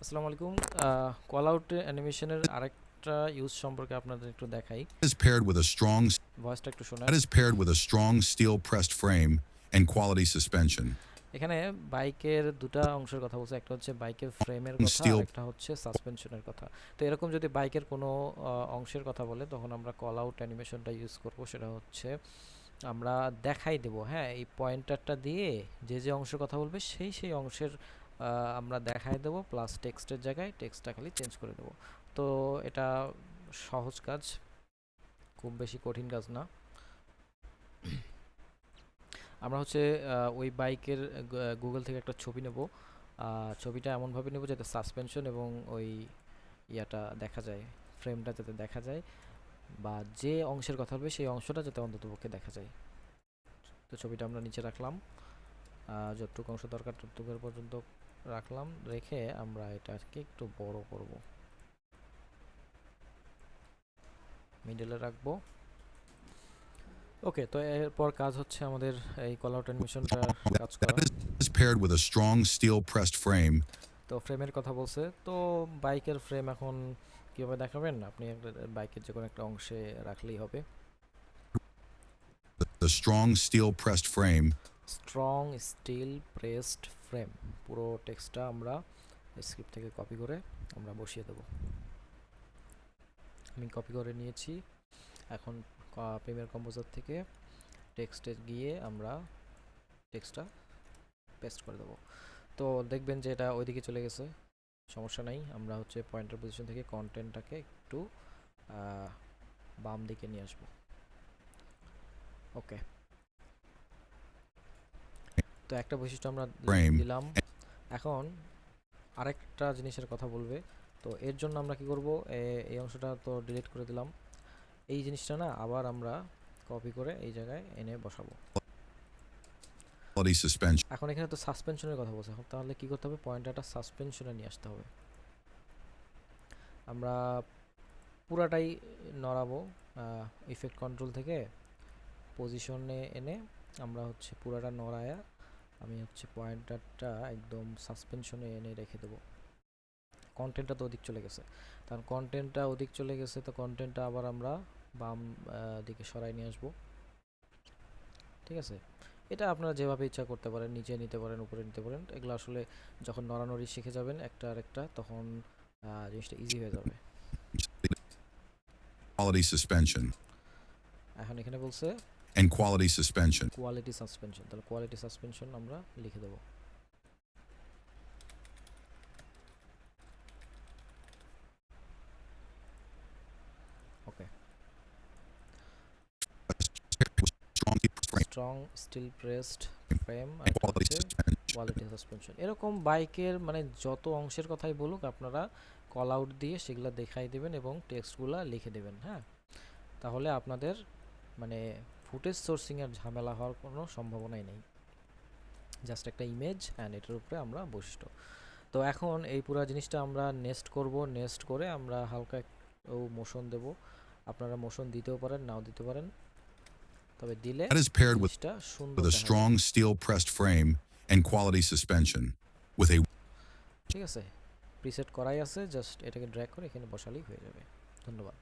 আসসালামু আলাইকুম। Call out অ্যানিমেশনের আরেকটা ইউজ সম্পর্কে আপনাদের একটু দেখাই। is paired with a strong ভয়েসটা একটু শোনেন। that is paired with a strong steel pressed frame and quality suspension. এখানে বাইকের ২ টা অংশের কথা বলছে। একটা হচ্ছে বাইকের ফ্রেমের কথা, Steel আরেকটা হচ্ছে সাসপেনশনের কথা। তো এরকম যদি বাইকের কোনো অংশের কথা বলে তখন আমরা কল আউট অ্যানিমেশনটা ইউজ করব। সেটা হচ্ছে আমরা দেখাই দেব, হ্যাঁ? এই পয়েন্টারটা দিয়ে যে অংশের কথা বলবে সেই অংশের আমরা দেখাই দেব, প্লাস টেক্সটের জায়গায় টেক্সটটা খালি চেঞ্জ করে দেব। তো এটা সহজ কাজ, খুব বেশি কঠিন কাজ না। আমরা হচ্ছে ওই বাইকের গুগল থেকে একটা ছবি নেব। ছবিটা এমনভাবে নেব যাতে সাসপেনশন এবং ওই ইয়াটা দেখা যায়, ফ্রেমটা যাতে দেখা যায়, বা যে অংশের কথা বলবে সেই অংশটা যাতে অন্ততপক্ষে দেখা যায়। তো ছবিটা আমরা নিচে রাখলাম, যতটুকু অংশ দরকার ততটুকু পর্যন্ত রাখলাম। রেখে আমরা এটাকে একটু বড় করব, মিডলে রাখবো। ওকে, তো এরপর কাজ হচ্ছে আমাদের এই কল আউট অ্যানিমেশনটা কাজ করা। That is paired with a strong steel pressed frame. তো ফ্রেমের কথা বলছে, তো বাইকের ফ্রেম এখন কীভাবে দেখাবেন? আপনি বাইকের যে কোনো একটা অংশে রাখলেই হবে। The strong steel pressed frame strong steel pressed frame, পুরো টেক্সটটা আমরা স্ক্রিপ্ট থেকে কপি করে আমরা বসিয়ে দেব। আমি কপি করে নিয়েছি। এখন প্রিমিয়ার কম্পোজার থেকে টেক্সটে গিয়ে আমরা টেক্সটটা পেস্ট করে দেবো। তো দেখবেন যে এটা ওইদিকে চলে গেছে, সমস্যা নাই। আমরা হচ্ছে পয়েন্টার পজিশন থেকে কন্টেন্টটাকে একটু বাম দিকে নিয়ে আসবো। ওকে, তো একটা বৈশিষ্ট্য আমরা frame দিলাম। এখন আরেকটা জিনিসের কথা বলবে। তো এর জন্য আমরা কি করব, এই অংশটা তো ডিলিট করে দিলাম। এই জিনিসটা না আবার আমরা কপি করে এই জায়গায় এনে বসাবো। quality suspension. এখন এখানে তো সাসপেনশনের কথা বলছে, তাহলে কি করতে হবে? পয়েন্টারটা সাসপেনশনে নিয়ে আসতে হবে। আমরা পুরাটাই নড়াবো, ইফেক্ট কন্ট্রোল থেকে পজিশনে এনে আমরা হচ্ছে পুরাটা নড়ায়া আমি হচ্ছে পয়েন্টারটা একদম সাসপেনশনে এনে রেখে দেবো। কন্টেন্টটা তো ওদিক চলে গেছে, কারণ কন্টেন্টটা ওদিক চলে গেছে, তো কন্টেন্টটা আবার আমরা বাম দিকে সরাই নিয়ে আসবো। ঠিক আছে, এটা আপনারা যেভাবে ইচ্ছা করতে পারেন, নিচে নিতে পারেন, উপরে নিতে পারেন। এগুলো আসলে যখন নড়ানড়ি শিখে যাবেন একটা আরেকটা, তখন জিনিসটা ইজি হয়ে যাবে। Quality suspension এখন এখানে বলছে and quality suspension. Quality suspension, তাহলে কোয়ালিটি সাসপেনশন আমরা লিখে দেবো। Okay, Strong frame strong steel pressed frame, আর and এটা quality হচ্ছে suspension. Quality suspension. এরকম বাইকের মানে যত অংশের কথাই বলুক, আপনারা কল আউট দিয়ে সেগুলো দেখাই দেবেন এবং টেক্সটগুলো লিখে দেবেন। হ্যাঁ, তাহলে আপনাদের মানে ফুটেজ সোর্সিংয়ের ঝামেলা হওয়ার কোনো সম্ভাবনাই নেই। জাস্ট একটা ইমেজ অ্যান্ড এটার উপরে আমরা বৈশিষ্ট্য। তো এখন এই পুরো জিনিসটা আমরা নেস্ট করব। নেস্ট করে আমরা হালকা একটু মোশন দেব। আপনারা মোশন দিতেও পারেন, নাও দিতে পারেন, তবে দিলে That is paired জিনিসটা সুন্দর with a দেখা যায়। strong steel pressed frame and quality suspension with a ঠিক আছে, প্রিসেট করাই আছে, জাস্ট এটাকে ড্র্যাগ করে এখানে বসালেই হয়ে যাবে। ধন্যবাদ।